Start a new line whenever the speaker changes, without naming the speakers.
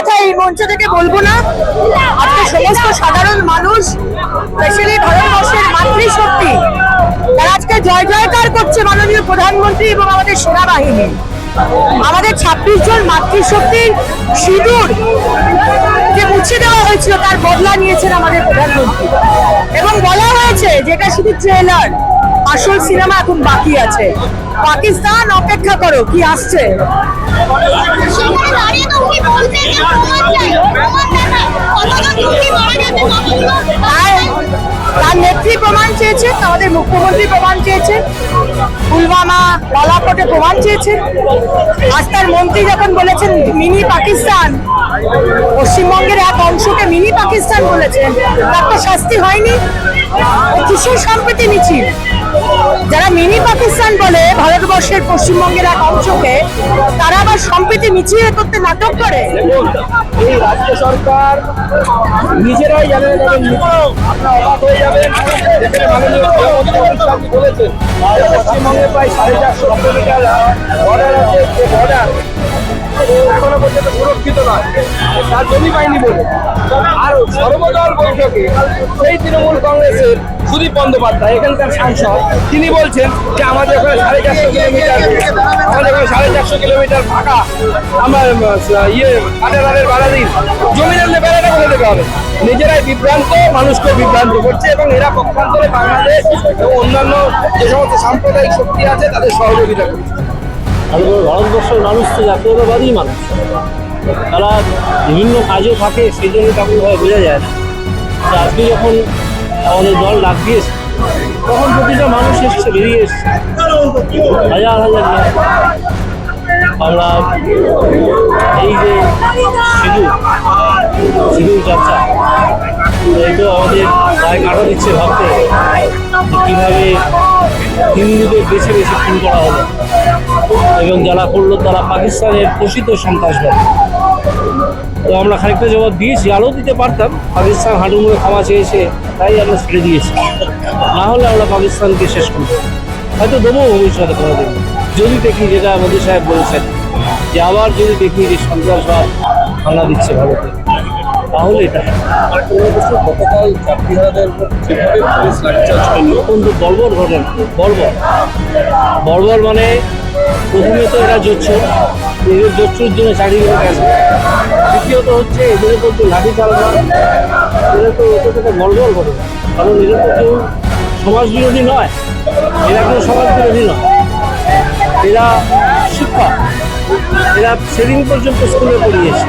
কথা এই মঞ্চ থেকে বলবো না। আজকে সমস্ত সাধারণ মানুষ, স্পেশালি ভারতবর্ষের মাতৃশক্তি, তারা আজকে জয় জয়কার করছে মাননীয় প্রধানমন্ত্রী এবং আমাদের সেনাবাহিনী। আমাদের 26 জন মাতৃশক্তির সিঁদুর যে মুছে দেওয়া হয়েছিল তার বদলা নিয়েছেন আমাদের প্রধানমন্ত্রী, এবং বলা হয়েছে যেটা শুধু ট্রেলার, আসল সিনেমা এখন বাকি আছে। পাকিস্তান অপেক্ষা করো, কি আসছে। তার নেত্রী প্রমাণ চেয়েছেন, আমাদের মুখ্যমন্ত্রী প্রমাণ চেয়েছেন, পুলওয়ামা বালাকোটে প্রমাণ চেয়েছেন। আজ তার মন্ত্রী যখন বলেছেন মিনি পাকিস্তান, পশ্চিমবঙ্গের এক অংশকে মিনি পাকিস্তান বলেছেন, তার তো শাস্তি হয়নি। কিসের সম্প্রীতি মিছিল? যারা মিনি পাকিস্তান বলে ভারতবর্ষের পশ্চিমবঙ্গের এক অংশকে, তারা আবার সম্প্রীতি মিছিল করতে নাটক করে।
এই রাজ্য সরকার নিজেরাই জানেন, আপনারা অবাক হয়ে যাবেন। মাননীয় মুখ্যমন্ত্রী অমিত শাহ বলেছেন পশ্চিমবঙ্গে প্রায় 450 কিলোমিটার বর্ডার আছে, যে বর্ডার এখনো পর্যন্ত সুরক্ষিত নয়, তার জমি পায়নি বলে। আর সর্বদল বৈঠকে সেই তৃণমূল কংগ্রেসের সুদীপ বন্দ্যোপাধ্যায়, এখানকার সাংসদ, তিনি বলছেন যে আমাদের ওখানে 450 কিলোমিটার ফাঁকা, আমার কাটারের বাড়াদিন জমিনের বেড়াটা বলে দেবে হবে। নিজেরাই বিভ্রান্ত, মানুষকে বিভ্রান্ত করছে, এবং এরা পক্ষান্তরে বাংলাদেশ এবং অন্যান্য যে সমস্ত সাম্প্রদায়িক শক্তি আছে তাদের সহযোগিতা করছে।
ভারতবর্ষের মানুষ তো জাতীয়তাবাদী মানুষ, তারা বিভিন্ন কাজে থাকে, সেই জন্য তেমনভাবে বোঝা যায় না। আজকে যখন আমাদের দল ডাক দিয়েছে, তখন প্রতিটা মানুষ এসছে, বেরিয়ে এসছে, হাজার হাজার নিয়ে। আমরা এই যে সিঁদুর চর্চা, এই তো আমাদের গায়ে কাটা দিচ্ছে ভাবতে কীভাবে হিন্দুদের বেছে বেছে খুন করা হলো, এবং যারা করলো তারা পাকিস্তানের পোষিত সন্ত্রাসবাদী। তো আমরা খানিকটা জবাব দিয়েছি, আরও দিতে পারতাম। পাকিস্তান হাঁটু মুড়ে ক্ষমা চেয়েছে, তাই আমরা ছেড়ে দিয়েছি। না হলে আমরা পাকিস্তানকে শেষ করবো, হয়তো দেবো ভবিষ্যতে কোনোদিন, যদি দেখি, যেটা মোদী সাহেব বলেছেন যে আবার যদি দেখি যে সন্ত্রাসবাদ হামলা দিচ্ছে ভারতে, তাহলে এটা
গতকাল চাকরিহারাদের
অত্যন্ত বর্বর ঘটনা। বর্বর মানে প্রথমে তো এরা জোচ্ছর, এদের জোচ্ছুর জন্য চাকরি করে আসবে। দ্বিতীয়ত হচ্ছে এদের উপর যে লাঠি চালানো, এরা তো বর্বর ঘটনা। কারণ এরা তো কেউ সমাজ বিরোধী নয়, এরা কেউ সমাজ বিরোধী নয়, এরা শিক্ষক, এরা সেদিন পর্যন্ত স্কুলে পড়িয়েছে।